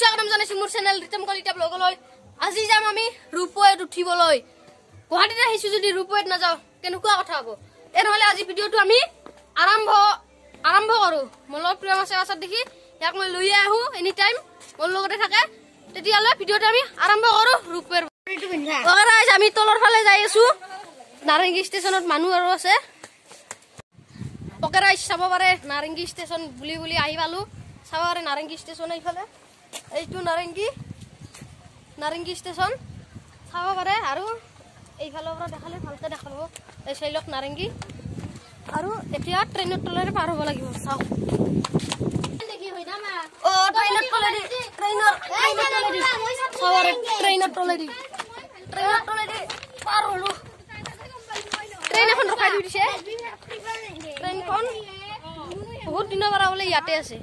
স্বাগতম জানাইছো মোৰ চেনেল ৰিতম কলিতা ব্লগলৈ। আজি যাম আমি ৰূপৈত উঠিবলৈ। গুৱাহাটীত আহিছো যদি ৰূপৈত নাযাও কেনেকুৱা কথা হ'ব। এনেহলে আজি ভিডিওটো আমি আৰম্ভ কৰো। মোৰ লগত প্ৰিয় আছে আছাত দেখি ইয়াক মই লৈ আহো এনি টাইম মোৰ লগতে থাকে। তেতিয়ালৈ ভিডিওটো আমি আৰম্ভ কৰো ৰূপৈৰ। ওগাৰাইজ আমি তলৰ ফালে যাই আছো। নাৰেঙ্গী ষ্টেচনত মানুহ আৰু আছে। ওগাৰাইজ চাব পাৰে নাৰেঙ্গী ষ্টেচন বুলি আহি পালো। চাব পাৰে নাৰেঙ্গী ষ্টেচন এইফালে। এইটো নাৰেঙ্গী ষ্টেচন চাব পাৰে আৰু এইফালৰ পৰা দেখালে ভালকে দেখাব। এই চাইলক নাৰেঙ্গী আৰু এতিয়া ট্ৰেইনৰ তলেৰে পাৰ হ'ব লাগিব। চাওক ট্ৰেইনৰ তলেদি পাৰ হলো। ট্ৰেইন এখন ৰখাই দিছে। ট্ৰেইনখন বহুত দিনৰ পৰা বোলে ইয়াতে আছে।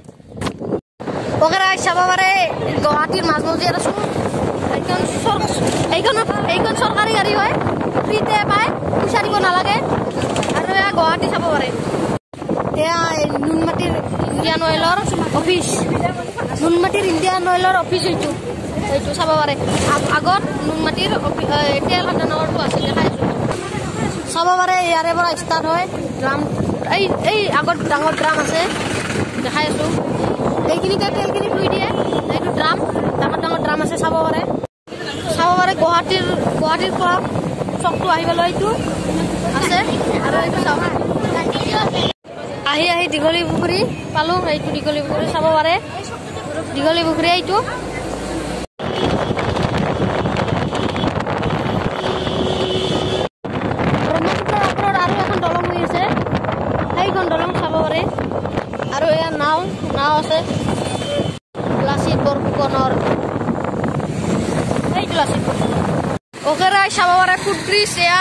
ওগাৰাই চাব পাৰে গুৱাহাটীৰ মাজমজিয়াত আছো। এইখন চৰকাৰী গাড়ী হয়, ফ্ৰীতে পায়, পইচা দিব নালাগে। আৰু এয়া গুৱাহাটী চাব পাৰে। এয়া নুনমাটিৰ ইণ্ডিয়ান অইলৰ অফিচ। নুনমাটিৰ ইণ্ডিয়ান অইলৰ অফিচ এইটো চাব পাৰে। আগত নুনমাটিৰ তেল নগৰটো আছে দেখাইছো। চাব পাৰে ইয়াৰে পৰা ষ্টাৰ্ট হয় ড্ৰাম। এই আগত ডাঙৰ ড্ৰাম আছে দেখাই আছো। এইখিনিতে তেলখিনি ফুৰি দিয়ে। এইটো ড্ৰাম, ডাঙৰ ড্ৰাম আছে চাব পাৰে। গুৱাহাটীৰ পৰা চকটো আহিবলৈ এইটো আছে। আৰু এইটো চাব আহি দীঘলী পুখুৰী পালো। এইটো দীঘলী পুখুৰী চাব পাৰে। দীঘলী পুখুৰী এইটো ব্ৰহ্মপুত্ৰৰ ওপৰত আৰু এখন দলং হৈ আছে। সেইখন দলং চাব পাৰে। আৰু এয়া নাও আছে লাচিত বৰফুকনৰ। এইটো লাচিত ওগাৰাই চাব পাৰে ফুট ব্ৰিজ। এয়া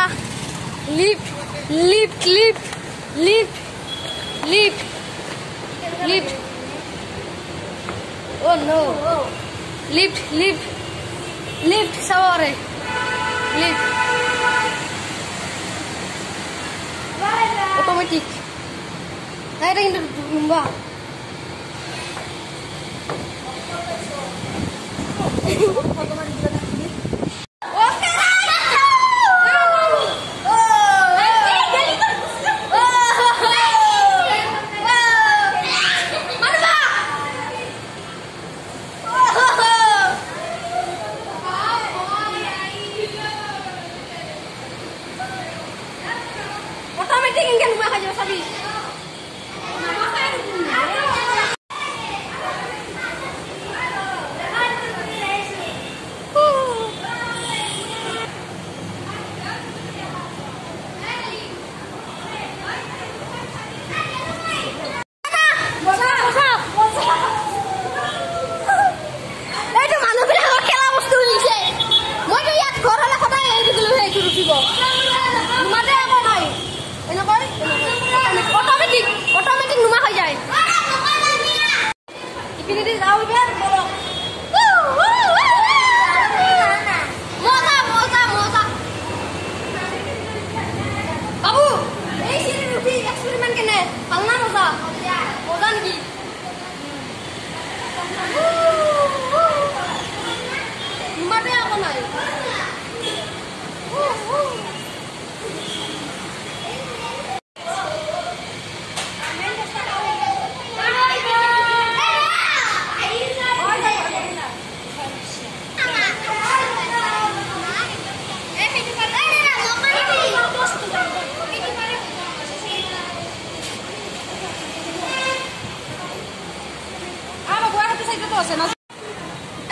লিফ্ট oh no লিফ্ট চাব পাৰে। লিফ্ট অটোমেটিক এটা কিন্তু লম্বা। অটোমেটিক ইনকে লুমা খাই যাব চাবি। অটোমেটিক নুমা হৈ যায়। বাবু এই চিৰিত উঠি এক্সপেৰিমেণ্ট কেনে ভাল না মজা নেকি? নুমাতে আকৌ নাই।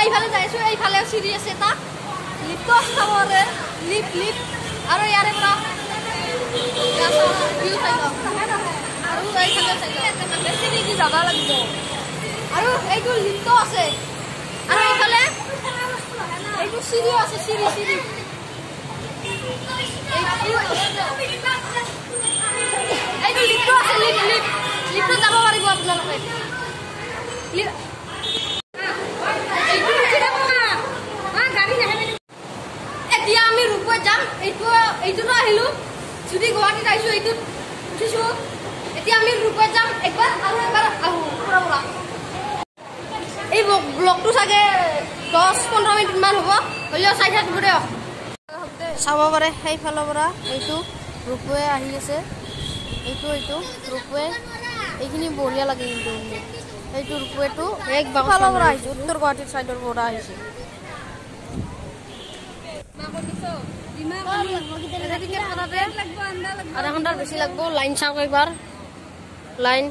এইফালে যাইছো। এইফালে চিৰি আছে এটা লিফ্ট চাব পাৰে। লিফ্ট আৰু ইয়াৰে পৰা আৰু এইফালে চিৰি দি যাব লাগিব। আৰু এইটো লিফ্ট আছে। আৰু এইফালে এইটো চিৰিও আছে। চিৰি এইটো লিফ্ট আছে। লিফ্টত যাব পাৰিব আপোনালোকে। এতিয়া আমি ৰূপৈত যাম। এইটোতো আহিলো। যদি গুৱাহাটীত আহিছো এইটোত উঠিছো। এতিয়া আমি ৰূপৈত যাম একবাৰ আৰু এবাৰ আহো। এই ব্লগটো চাগে 10-15 মিনিটমান হ'ব হ'লেও চাই থাকিব দিয়ক চাব পাৰে সেইফালৰ পৰা এইটো ৰূপৱে আহি আছে এইটো ৰূপৱে এইখিনি বঢ়িয়া লাগে কিন্তু এইটো ৰূপৱেটো এক ফালৰ পৰা আহিছে উত্তৰ গুৱাহাটীৰ চাইডৰ পৰা আহিছে আধা ঘণ্টাৰ বেছি লাগব লাইন চাওক এবাৰ লাইন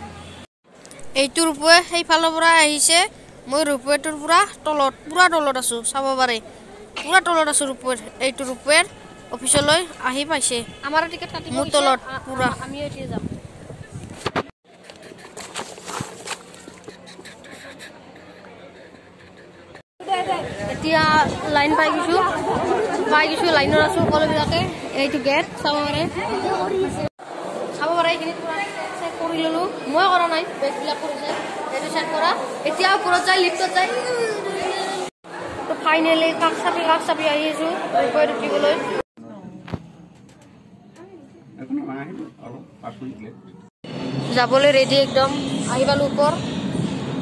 এইটো ৰূপৱে সেইফালৰ পৰা আহিছে মই ৰূপৱেটোৰ পুৰা তলত আছো চাব পাৰে পুৰা তলত আছো ৰূপৱেৰ এইটো ৰূপৱেৰ অফিচলৈ আহি পাইছে আমাৰ টিকেট কাটিব মোৰ তলত পুৰা আমি এতিয়া যাম এতিয়া লাইন পাই গৈছো লাইনৰ আছো সকলোবিলাকে এইটো গেট চাব পাৰে এইখিনি চেক কৰি ললো মই কৰা নাই বেগবিলাক কৰিছে এইটো চেক কৰা এতিয়া ওপৰত যায় লিফ্টত যায় তো ফাইনেলি কাষ চাপি আহি আছো ওপৰত উঠিবলৈ যাবলৈ ৰেডি একদম আহি পালো ওপৰ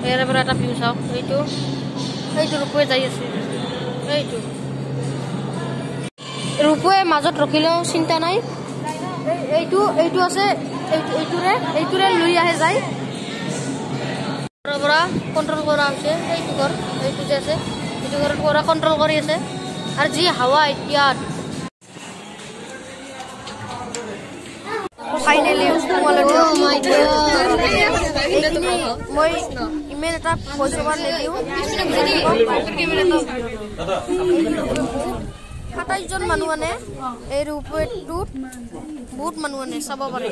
ইয়াৰ পৰা এটা ভিউ চাওক এইটো ৰূপৱে যাই আছে ৰূপৱে মাজত ৰখিলেও চিন্তা নাই এইটো আছে এইটোৰে লৈ আহে যায় পৰা কন্ট্ৰোল কৰা হৈছে এইটো যে আছে এইটো ঘৰৰ পৰা কন্ট্ৰোল কৰি আছে আৰু যি হাৱা এতিয়া ফাইনেলি মই ইমেইল এটা ভইচ অভাৰ নিদিওঁ 27জন মানুহ আনে এই ৰূপৱেটোত বহুত মানুহ আনে চাব পাৰে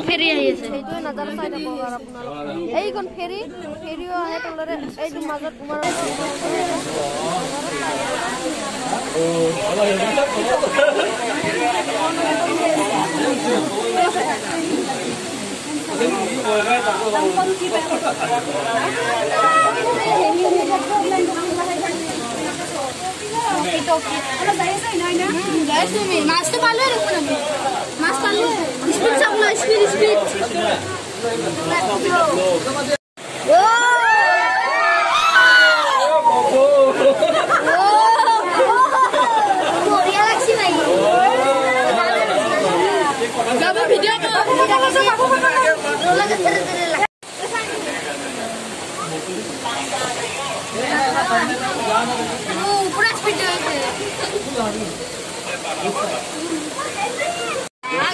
ফেৰী আহি আছে সেইটোৱে নাজানো চাই থাকো আপোনালোকে এইখন ফেৰীও আহে তলৰে এইটো মাজত তোমাৰ মাছটো পালো মাছ পালো স্পিড চাবলো স্পিড पूरा स्पीड है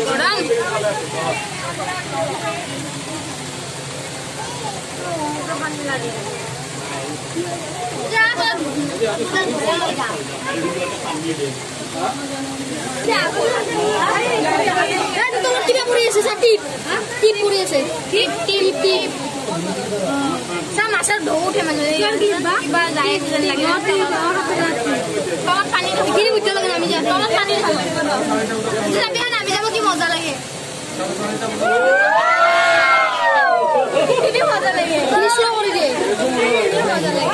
गरम কিবা পৰি আছে টিপ পৰি আছে টিপ মাছৰ ঢৌ উঠে মানে কিবা যায় লাগে তলত পানী এইখিনি বুদ্ধ লাগে নামি যায় তলত পানী নামি যাব কি মজা লাগে মজা লাগে কৰি দিয়ে মজা লাগে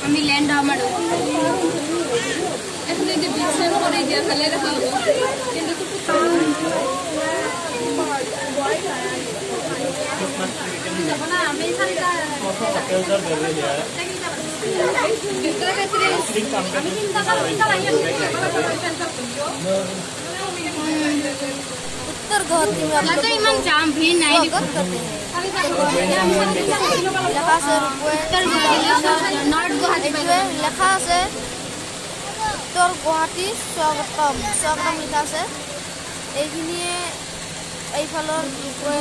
আমি ল্যান্ড আমার এখন এই যে বিছানা করে দিয়া ফেলে রাখা হলো কিন্তু যাব না আমি সারিটা उत्तर गुवाहाटी में तो इमान जाम भी नहीं उत्तर लेखा আছে उत्तर गुवाहाटी स्वागतम लिखा আছে এইখিনিয়ে এইফালৰ উত্তৰ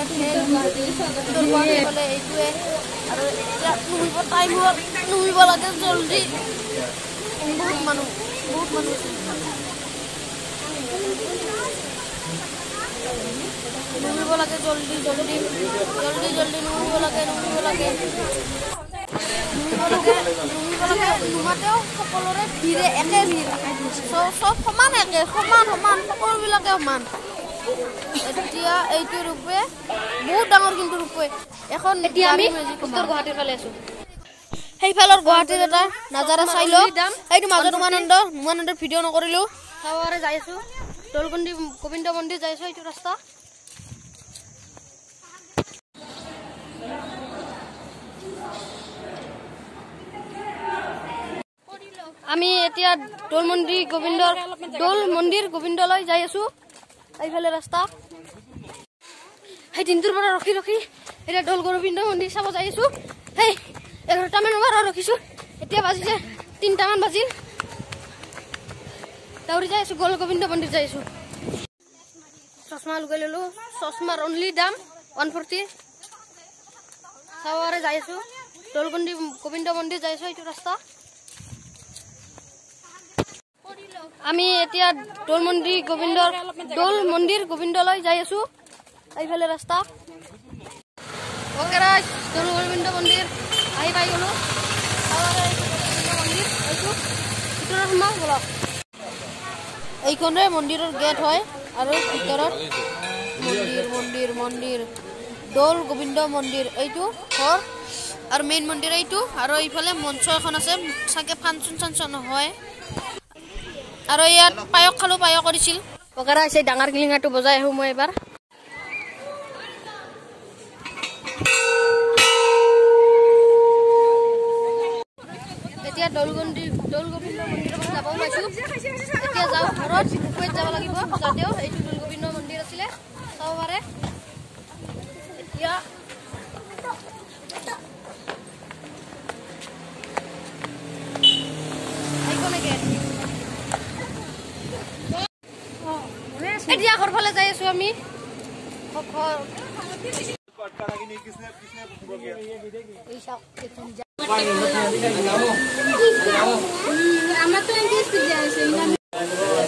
গুৱাহাটী ফালে এইটোৱে আৰু এতিয়া নুহিব লাগে জলদি বহুত মানুহ নুহিব লাগে জলদি নুহিব লাগে নুমাতেও সকলোৰে ভিৰে একে ভিৰ চব সমান সকলোবিলাকে সমান এতিয়া এইটো ৰূপে বহুত ডাঙৰ কিন্তু ৰূপে এখন এতিয়া আমি উত্তৰ গুৱাহাটীৰ ফালে আছো সেইফালৰ গুৱাহাটীৰ এটা নাজাৰা চাই লওক এইটো মাজত উমানন্দৰ ভিডিঅ' নকৰিলো চাবৰে যাই আছো দৌলগন্ডি গোবিন্দ মন্দিৰ যাই আছো এইটো ৰাস্তা আমি এতিয়া দৌল মন্দিৰ গোবিন্দলৈ যাই আছো এইফালে ৰাস্তা সেই দিনটোৰ পৰা ৰখি এতিয়া দৌল গোবিন্দ মন্দিৰ চাব যাই আছো সেই 11টা মান ৰখিছো এতিয়া বাজিছে 3টা মান বাজিল দৌৰি যাই আছো দৌল গোবিন্দ মন্দিৰ যাই আছো চশমা লগাই ললো চশমাৰ অনলি দাম 140 চাবৰে যাই আছো দৌলগন্ডি গোবিন্দ মন্দিৰ যাই আছো এইটো ৰাস্তা আমি এতিয়া দৌল মন্দিৰ গোবিন্দলৈ যাই আছো এইফালে ৰাস্তা ওকে ৰাইজ দৌল গোবিন্দ মন্দিৰ আহি পাই গলো মন্দিৰ এইটো ভিতৰত সোমাও বলক এইখনে মন্দিৰৰ গেট হয় আৰু ভিতৰত মন্দিৰ দৌল গোবিন্দ মন্দিৰ এইটো ঘৰ আৰু মেইন মন্দিৰ এইটো আৰু এইফালে মঞ্চ এখন আছে চাগে ফাংচন হয় আৰু ইয়াত পায়স খালো পায়স কৰিছিল পকাৰা আছে ডাঙৰ কিলিঙাটো বজাই আহো মই এবাৰ এতিয়া দৌল গোবিন্দ মন্দিৰৰ পৰা যাব পাইছো এতিয়া যাও ঘৰত কুৱেত যাব লাগিব যাতেও এইটো দৌল গোবিন্দ মন্দিৰ আছিলে চাব পাৰে এতিয়া এতিয়া ঘৰফালে যাই আছো আমি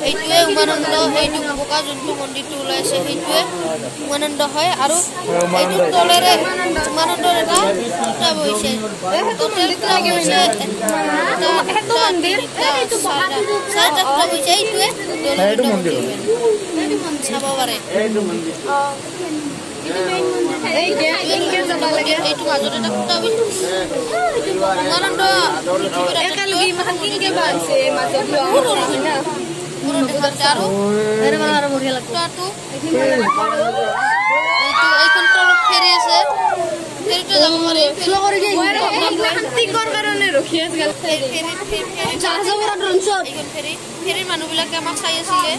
এইটোৱে উমানন্দ এইটো বোকা যোনটো মন্দিৰটো ওলাইছে সেইটোৱে উমানন্দ হয় আৰু এইটো তলেৰে উমানন্দৰ এটা খুঁটা বহিছে চাৰিটা খুঁটা বহিছে এইটোৱে মন্দিৰ চাব পাৰে এইটো মাজত এটা খুঁটা বহিছে উমানন্দ ফেৰি আছে ফেৰিটো যাব পাৰি ফেৰিৰ মানুহবিলাকে আমাক চাই আছিলে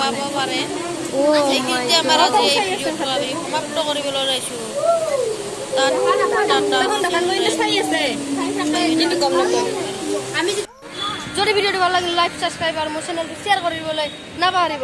পাব পাৰে আমাৰ আজি এই ভিডিঅ'টো আমি সমাপ্ত কৰিবলৈ ওলাইছো যদি ভিডিঅ'টো ভাল লাগিলে লাইক সাবস্ক্ৰাইব আৰু মোৰ চেনেলটো শ্বেয়াৰ কৰিবলৈ নাপাহৰিব